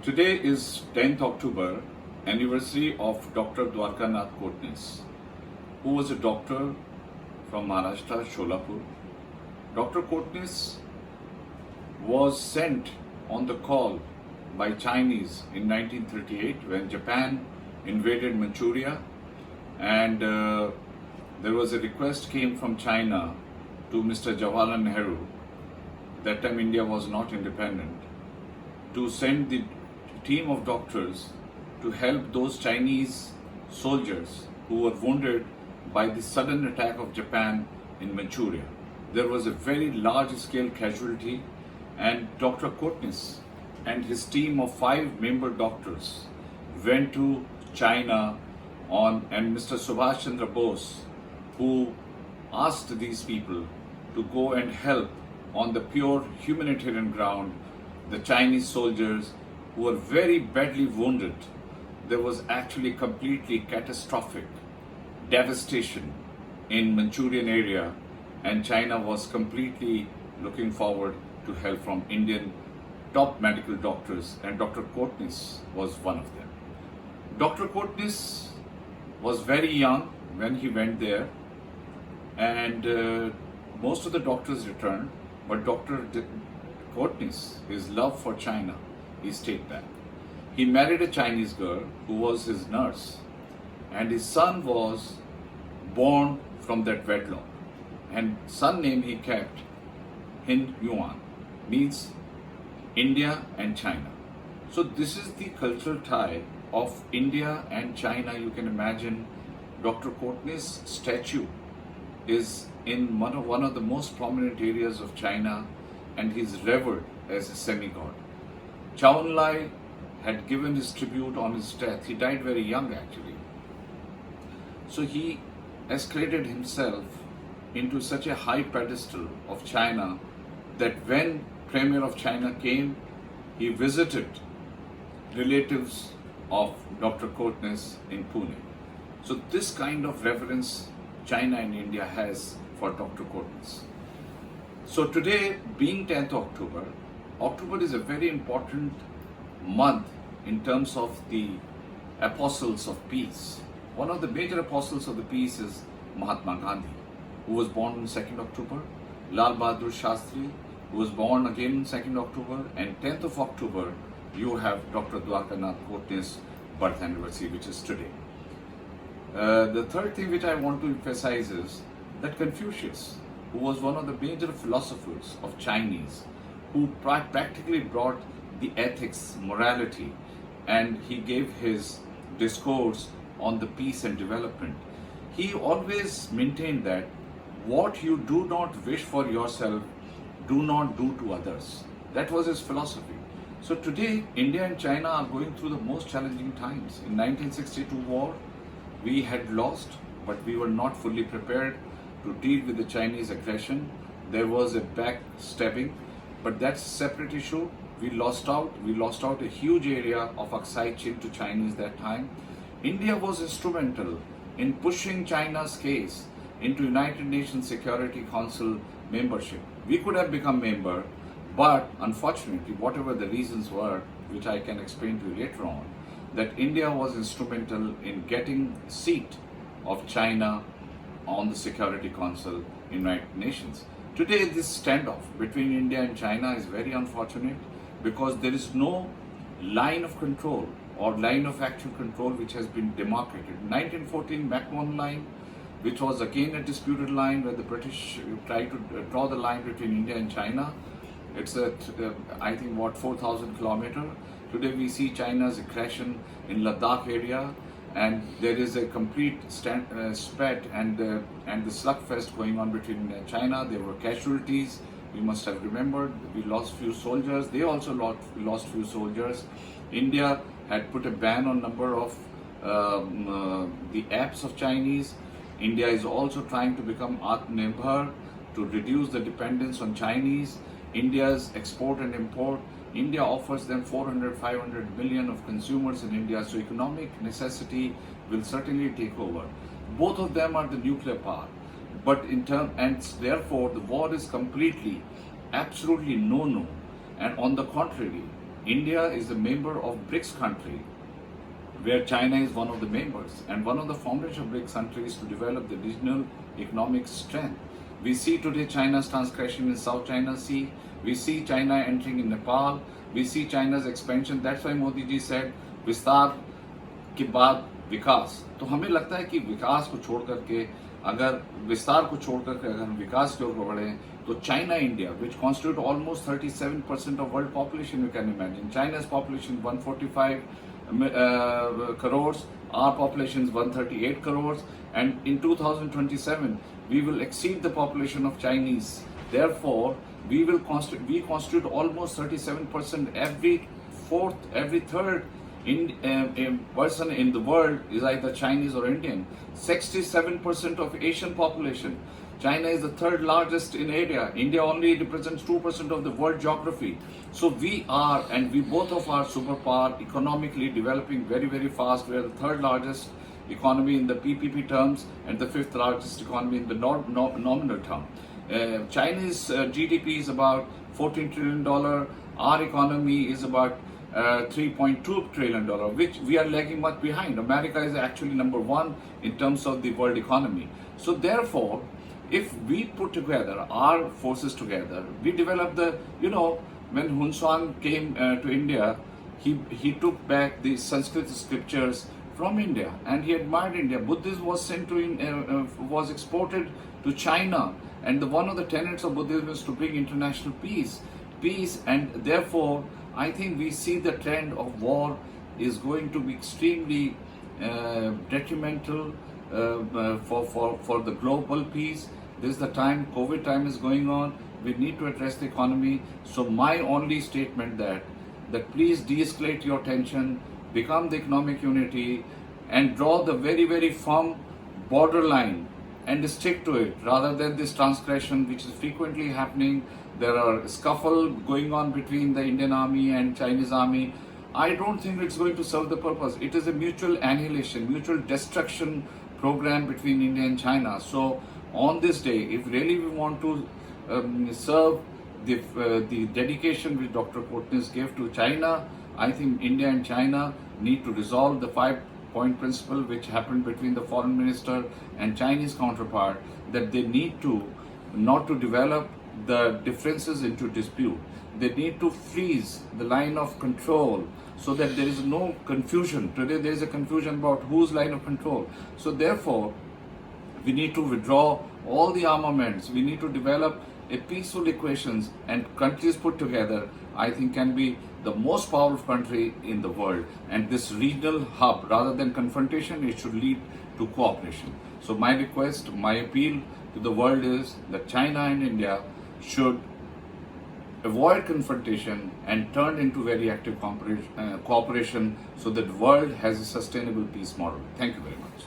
Today is 10th October, anniversary of Dr. Dwarkanath Kotnis, who was a doctor from Maharashtra, Sholapur. Dr. Kotnis was sent on the call by Chinese in 1938 when Japan invaded Manchuria, and there was a request came from China to Mr. Jawaharlal Nehru. That time India was not independent, to send the team of doctors to help those Chinese soldiers who were wounded by the sudden attack of Japan in Manchuria. There was a very large scale casualty, and Dr. Kotnis and his team of 5 member doctors went to China and Mr. Subhash Chandra Bose, who asked these people to go and help on the pure humanitarian ground the Chinese soldiers who were very badly wounded. There was actually completely catastrophic devastation in Manchurian area, and China was completely looking forward to help from Indian top medical doctors, and Dr. Kotnis was one of them. Dr. Kotnis was very young when he went there, and most of the doctors returned, but Dr. Kotnis, his love for China, he stayed back. He married a Chinese girl who was his nurse, and his son was born from that wedlock. And son name he kept Hind Yuan, means India and China. So this is the cultural tie of India and China. You can imagine Dr. Kotnis' statue is in one of the most prominent areas of China, and he's revered as a semi-god. Chao Enlai had given his tribute on his death. He died very young actually. So he escalated himself into such a high pedestal of China that when Premier of China came, he visited relatives of Dr. Kotnis in Pune. So this kind of reverence China and India has for Dr. Kotnis. So today, being 10th October, October is a very important month in terms of the apostles of peace. One of the major apostles of the peace is Mahatma Gandhi, who was born on 2nd October, Lal Bahadur Shastri, who was born again on 2nd October, and 10th of October, you have Dr. Dwarkanath Kotnis' birth anniversary, which is today. The third thing which I want to emphasize is that Confucius, who was one of the major philosophers of Chinese, who practically brought the ethics, morality, and he gave his discourse on the peace and development. He always maintained that what you do not wish for yourself, do not do to others. That was his philosophy. So today, India and China are going through the most challenging times. In 1962 war, we had lost, but we were not fully prepared to deal with the Chinese aggression. There was a backstabbing, but that's a separate issue. We lost out a huge area of Aksai Chin to Chinese that time. India was instrumental in pushing China's case into United Nations Security Council membership. We could have become member, but unfortunately, whatever the reasons were, which I can explain to you later on, that India was instrumental in getting a seat of China on the Security Council in United Nations. Today, this standoff between India and China is very unfortunate because there is no line of control or line of actual control which has been demarcated. 1914 McMahon line, which was again a disputed line where the British tried to draw the line between India and China. It's I think 4,000 kilometers. Today we see China's aggression in Ladakh area, and there is a complete spat and the slugfest going on between China. There were casualties. We must have remembered. We lost few soldiers. They also lost few soldiers. India had put a ban on number of the apps of Chinese. India is also trying to become Atmanirbhar to reduce the dependence on Chinese. India's export and import. India offers them 400-500 million of consumers in India, so economic necessity will certainly take over. Both of them are the nuclear power, but and therefore the war is completely, absolutely no-no. And on the contrary, India is a member of BRICS country, where China is one of the members, and one of the foundation of BRICS countries to develop the regional economic strength. We see today China's transgression in South China Sea. We see China entering in Nepal. We see China's expansion. That's why Modi ji said, विस्तार के बाद विकास. तो हमें लगता है कि विकास को छोड़ करके, अगर विस्तार को छोड़ करके अगर हम विकास की ओर बढ़े, तो China, India, which constitute almost 37% of world population, you can imagine. China's population 145 crores, our population is 138 crores, and in 2027 we will exceed the population of Chinese. Therefore, we constitute almost 37%. Every third person in the world is either Chinese or Indian. 67% of Asian population. China is the third largest in area. India only represents 2% of the world geography. So we both of our superpower economically developing very, very fast. We are the third largest economy in the PPP terms and the fifth largest economy in the nominal term. China's GDP is about $14 trillion. Our economy is about $3.2 trillion, which we are lagging much behind. America is actually number one in terms of the world economy. So therefore, if we put together our forces together, we develop when Hun Sen came to India, he took back the Sanskrit scriptures from India and he admired India. Buddhism was was exported to China, and one of the tenets of Buddhism is to bring international peace, and therefore I think we see the trend of war is going to be extremely detrimental for the global peace. This is the time, COVID time is going on. We need to address the economy. So my only statement that please de-escalate your tension, become the economic unity, and draw the very, very firm borderline and stick to it, rather than this transgression which is frequently happening. There are scuffle going on between the Indian army and Chinese army. I don't think it's going to serve the purpose. It is a mutual annihilation, mutual destruction program between India and China. So on this day, if really we want to serve the dedication which Dr. Courtness gave to China, I think India and China need to resolve the 5-point principle which happened between the foreign minister and Chinese counterpart, that they need to not to develop the differences into dispute. They need to freeze the line of control so that there is no confusion. Today there is a confusion about whose line of control. So therefore, we need to withdraw all the armaments. We need to develop a peaceful equations, and countries put together, I think, can be the most powerful country in the world. And this regional hub, rather than confrontation, it should lead to cooperation. So my request, my appeal to the world is that China and India should avoid confrontation and turn into very active cooperation so that the world has a sustainable peace model. Thank you very much.